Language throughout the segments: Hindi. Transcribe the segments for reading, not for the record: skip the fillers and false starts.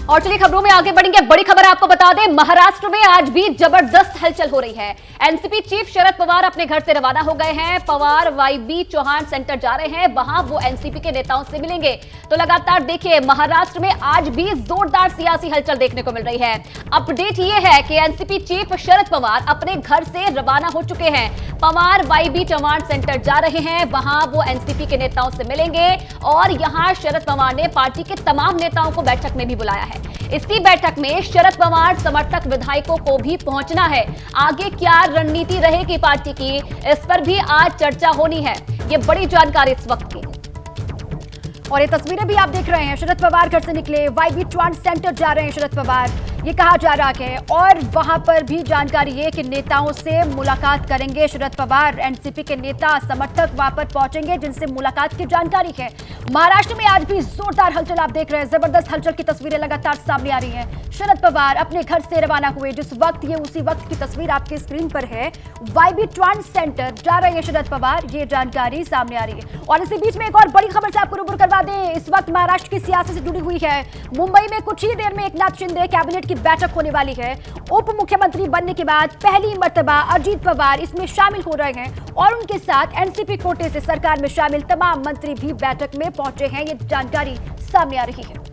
और चलिए खबरों में आगे बढ़ेंगे। बड़ी खबर आपको बता दें, महाराष्ट्र में आज भी जबरदस्त हलचल हो रही है। एनसीपी चीफ शरद पवार अपने घर से रवाना हो गए हैं। पवार वाईबी चौहान सेंटर जा रहे हैं, वहां वो एनसीपी के नेताओं से मिलेंगे। तो लगातार देखिए, महाराष्ट्र में आज भी जोरदार सियासी हलचल देखने को मिल रही है। अपडेट ये है कि एनसीपी चीफ शरद पवार अपने घर से रवाना हो चुके हैं। पवार वाईबी चौहान सेंटर जा रहे हैं, वहां वो एनसीपी के नेताओं से मिलेंगे और यहां शरद पवार ने पार्टी के तमाम नेताओं को बैठक में भी बुलाया है। इसी बैठक में शरद पवार समर्थक विधायकों को भी पहुंचना है। आगे क्या रणनीति रहेगी पार्टी की, इस पर भी आज चर्चा होनी है। ये बड़ी जानकारी इस वक्त की। और ये तस्वीरें भी आप देख रहे हैं, शरद पवार घर से निकले, वाईबी चौहान सेंटर जा रहे हैं शरद पवार, ये कहा जा रहा है। और वहां पर भी जानकारी है कि नेताओं से मुलाकात करेंगे शरद पवार। एनसीपी के नेता समर्थक वहां पर पहुंचेंगे, जिनसे मुलाकात की जानकारी है। महाराष्ट्र में आज भी जोरदार हलचल आप देख रहे हैं, जबरदस्त हलचल की तस्वीरें लगातार सामने आ रही हैं। शरद पवार अपने घर से रवाना हुए, जिस वक्त ये उसी वक्त की तस्वीर आपकी स्क्रीन पर है। वाईबी चौहान सेंटर जा रहे हैं शरद पवार, ये जानकारी सामने आ रही है। और इसी बीच में एक और बड़ी खबर से आपको रूबरू करवा दें, इस वक्त महाराष्ट्र की सियासत से जुड़ी हुई है। मुंबई में कुछ ही देर में एकनाथ शिंदे कैबिनेट की बैठक होने वाली है। उप मुख्यमंत्री बनने के बाद पहली मर्तबा अजीत पवार इसमें शामिल हो रहे हैं और उनके साथ एनसीपी कोटे से सरकार में शामिल तमाम मंत्री भी बैठक में पहुंचे हैं। ये जानकारी सामने आ रही है।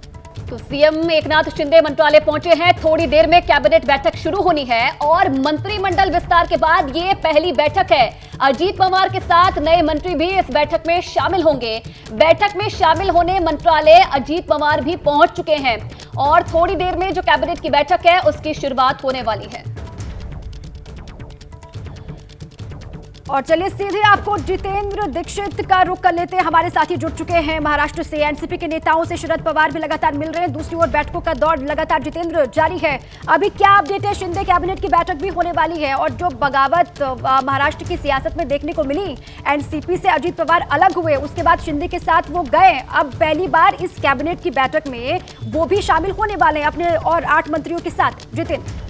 तो सीएम एकनाथ शिंदे मंत्रालय पहुंचे हैं। थोड़ी देर में कैबिनेट बैठक शुरू होनी है और मंत्रिमंडल विस्तार के बाद ये पहली बैठक है। अजीत पवार के साथ नए मंत्री भी इस बैठक में शामिल होंगे। बैठक में शामिल होने मंत्रालय अजीत पवार भी पहुंच चुके हैं और थोड़ी देर में जो कैबिनेट की बैठक है उसकी शुरुआत होने वाली है। और चलिए सीधे आपको जितेंद्र दीक्षित का रुख कर लेते हैं। हमारे साथी जुड़ चुके हैं महाराष्ट्र से। एनसीपी के नेताओं से शरद पवार भी लगातार मिल रहे हैं, दूसरी ओर बैठकों का दौर लगातार जितेंद्र जारी है। अभी क्या अपडेट है? शिंदे कैबिनेट की बैठक भी होने वाली है और जो बगावत महाराष्ट्र की सियासत में देखने को मिली, एनसीपी से अजीत पवार अलग हुए, उसके बाद शिंदे के साथ वो गए, अब पहली बार इस कैबिनेट की बैठक में वो भी शामिल होने वाले हैं अपने और 8 मंत्रियों के साथ। जितेंद्र,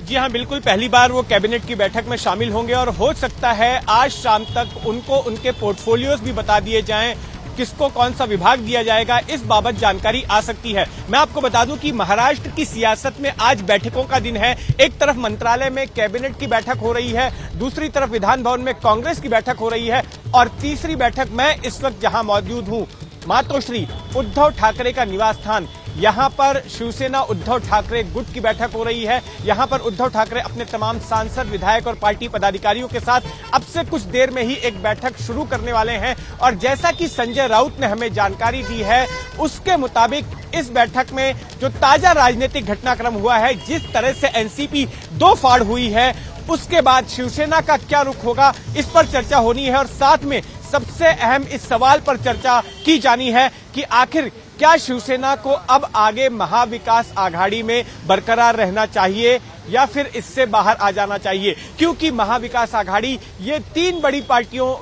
जी हाँ, बिल्कुल पहली बार वो कैबिनेट की बैठक में शामिल होंगे और हो सकता है आज शाम तक उनको उनके पोर्टफोलियोज भी बता दिए जाएं, किसको कौन सा विभाग दिया जाएगा, इस बाबत जानकारी आ सकती है। मैं आपको बता दूं कि महाराष्ट्र की सियासत में आज बैठकों का दिन है। एक तरफ मंत्रालय में कैबिनेट की बैठक हो रही है, दूसरी तरफ विधान भवन में कांग्रेस की बैठक हो रही है और तीसरी बैठक मैं इस वक्त जहां मौजूद हूं, मातोश्री उद्धव ठाकरे का निवास स्थान, यहां पर शिवसेना उद्धव ठाकरे गुट की बैठक हो रही है। यहां पर उद्धव ठाकरे अपने तमाम सांसद, विधायक और पार्टी पदाधिकारियों के साथ अब से कुछ देर में ही एक बैठक शुरू करने वाले हैं। और जैसा कि संजय राउत ने हमें जानकारी दी है, उसके मुताबिक इस बैठक में जो ताजा राजनीतिक घटनाक्रम हुआ है, जिस तरह से एनसीपी दो फाड़ हुई है, उसके बाद शिवसेना का क्या रुख होगा, इस पर चर्चा होनी है। और साथ में सबसे अहम इस सवाल पर चर्चा की जानी है कि आखिर क्या शिवसेना को अब आगे महाविकास आघाड़ी में बरकरार रहना चाहिए या फिर इससे बाहर आ जाना चाहिए, क्योंकि महाविकास आघाड़ी ये 3 बड़ी पार्टियों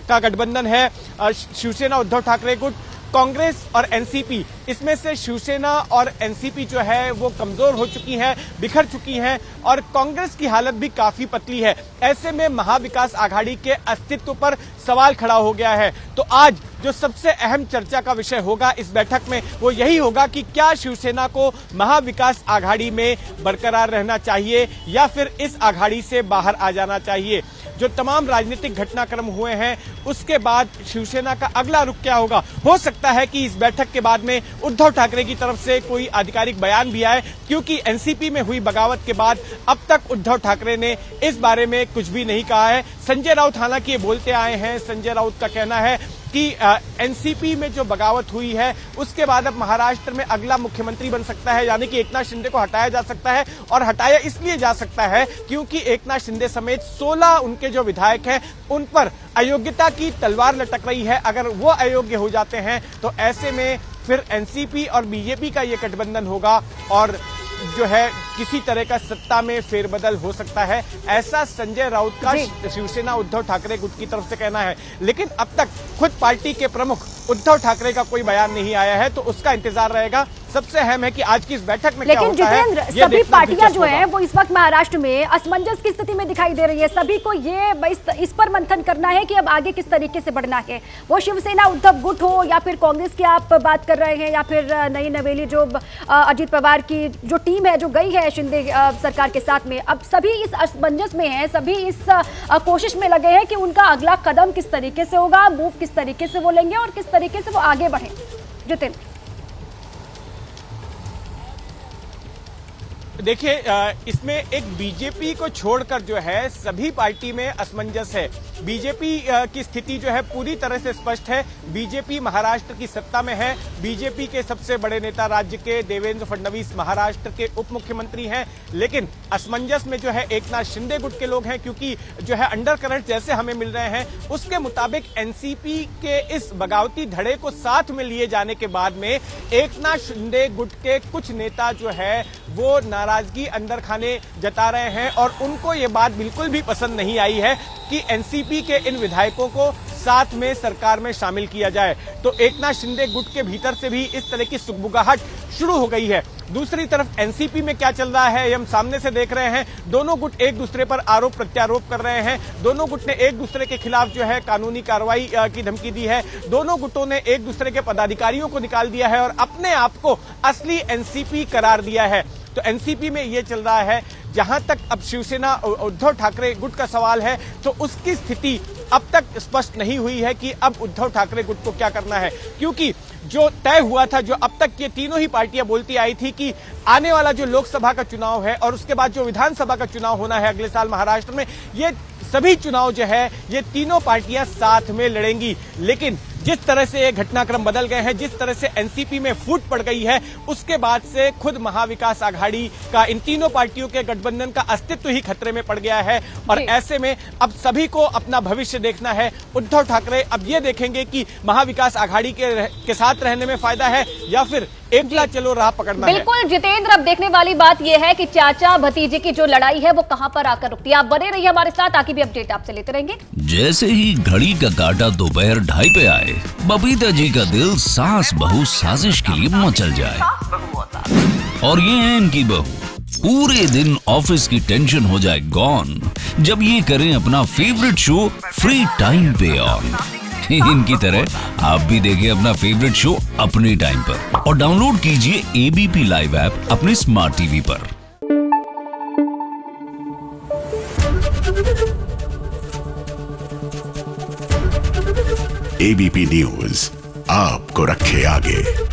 का गठबंधन है, शिवसेना उद्धव ठाकरे गुट, कांग्रेस और एनसीपी। इसमें से शिवसेना और एनसीपी जो है वो कमजोर हो चुकी हैं, बिखर चुकी हैं और कांग्रेस की हालत भी काफी पतली है। ऐसे में महाविकास आघाड़ी के अस्तित्व पर सवाल खड़ा हो गया है। तो आज जो सबसे अहम चर्चा का विषय होगा इस बैठक में, वो यही होगा कि क्या शिवसेना को महाविकास आघाड़ी में बरकरार रहना चाहिए या फिर इस आघाड़ी से बाहर आ जाना चाहिए। जो तमाम राजनीतिक घटनाक्रम हुए हैं उसके बाद शिवसेना का अगला रुख क्या होगा। हो सकता है कि इस बैठक के बाद में उद्धव ठाकरे की तरफ से कोई आधिकारिक बयान भी आए, क्योंकि एनसीपी में हुई बगावत के बाद अब तक उद्धव ठाकरे ने इस बारे में कुछ भी नहीं कहा है। संजय राउत हालांकि ये बोलते आए हैं, संजय राउत का कहना है कि एनसीपी में जो बगावत हुई है उसके बाद अब महाराष्ट्र में अगला मुख्यमंत्री बन सकता है, यानी कि एकनाथ शिंदे को हटाया जा सकता है। और हटाया इसलिए जा सकता है क्योंकि एकनाथ शिंदे समेत 16 उनके जो विधायक हैं उन पर अयोग्यता की तलवार लटक रही है। अगर वो अयोग्य हो जाते हैं तो ऐसे में फिर एनसीपी और बीजेपी का ये गठबंधन होगा और जो है किसी तरह का सत्ता में फेरबदल हो सकता है, ऐसा संजय राउत का शिवसेना उद्धव ठाकरे गुट की तरफ से कहना है। लेकिन अब तक खुद पार्टी के प्रमुख उद्धव ठाकरे का कोई बयान नहीं आया है, तो उसका इंतजार रहेगा। सबसे अहम है कि आज की इस बैठक में क्या होता है। लेकिन जितेंद्र, सभी पार्टियां जो हैं वो इस वक्त महाराष्ट्र में असमंजस की स्थिति में दिखाई दे रही है। सभी को ये इस पर मंथन करना है कि अब आगे किस तरीके से बढ़ना है। वो शिवसेना उद्धव गुट हो या फिर कांग्रेस की आप बात कर रहे हैं, या फिर नई नवेली जो अजित पवार की जो टीम है जो गई है शिंदे सरकार के साथ में, अब सभी इस असमंजस में है, सभी इस कोशिश में लगे हैं कि उनका अगला कदम किस तरीके से होगा, मूव किस तरीके से वो लेंगे और किस तरीके से वो आगे बढ़े। जितेंद्र, देखिए, इसमें एक बीजेपी को छोड़कर जो है सभी पार्टी में असमंजस है। बीजेपी की स्थिति जो है पूरी तरह से स्पष्ट है। बीजेपी महाराष्ट्र की सत्ता में है। बीजेपी के सबसे बड़े नेता राज्य के देवेंद्र फडणवीस महाराष्ट्र के उप मुख्यमंत्री हैं, लेकिन असमंजस में जो है एकनाथ शिंदे गुट के लोग हैं, क्योंकि जो है अंडर करंट जैसे हमें मिल रहे हैं उसके मुताबिक एनसीपी के इस बगावती धड़े को साथ में लिए जाने के बाद में एकनाथ शिंदे गुट के कुछ नेता जो है वो नाराजगी अंदर खाने जता रहे हैं और उनको ये बात बिल्कुल भी पसंद नहीं आई है कि एनसीपी के इन विधायकों को साथ में सरकार में शामिल किया जाए। तो एकनाथ शिंदे गुट के भीतर से भी इस तरह की सुगबुगाहट शुरू हो गई है। दूसरी तरफ एनसीपी में क्या चल रहा है ये हम सामने से देख रहे हैं। दोनों गुट एक दूसरे पर आरोप प्रत्यारोप कर रहे हैं। दोनों गुट ने एक दूसरे के खिलाफ जो है कानूनी कार्रवाई की धमकी दी है। दोनों गुटों ने एक दूसरे के पदाधिकारियों को निकाल दिया है और अपने आप को असली एनसीपी करार दिया है। तो एनसीपी में ये चल रहा है। जहां तक अब शिवसेना उद्धव ठाकरे गुट का सवाल है, तो उसकी स्थिति अब तक स्पष्ट नहीं हुई है कि अब उद्धव ठाकरे गुट को क्या करना है, क्योंकि जो तय हुआ था, जो अब तक ये तीनों ही पार्टियां बोलती आई थी कि आने वाला जो लोकसभा का चुनाव है और उसके बाद जो विधानसभा का चुनाव होना है अगले साल महाराष्ट्र में, ये सभी चुनाव जो है ये तीनों पार्टियां साथ में लड़ेंगी। लेकिन जिस तरह से ये घटनाक्रम बदल गए हैं, जिस तरह से एनसीपी में फूट पड़ गई है, उसके बाद से खुद महाविकास आघाड़ी का इन तीनों पार्टियों के गठबंधन का अस्तित्व ही खतरे में पड़ गया है। और ऐसे में अब सभी को अपना भविष्य देखना है। उद्धव ठाकरे अब ये देखेंगे कि महाविकास आघाड़ी के साथ रहने में फायदा है या फिर एकला चलो राह पकड़ना है। बिल्कुल जितेंद्र, अब देखने वाली बात यह है कि चाचा भतीजे की जो लड़ाई है वो कहां पर आकर रुकती है। आप बने रहिए हमारे साथ, आगे भी अपडेट आपसे लेते रहेंगे। जैसे ही घड़ी का काटा दोपहर 2:30 पे आए, बबीता जी का दिल सास बहू साजिश के लिए मचल जाए। और ये है इनकी बहू, पूरे दिन ऑफिस की टेंशन हो जाए गॉन जब ये करें अपना फेवरेट शो फ्री टाइम पे ऑन। इनकी तरह आप भी देखिए अपना फेवरेट शो अपने टाइम पर और डाउनलोड कीजिए एबीपी लाइव ऐप अपने स्मार्ट टीवी पर। एबीपी न्यूज आपको रखे आगे।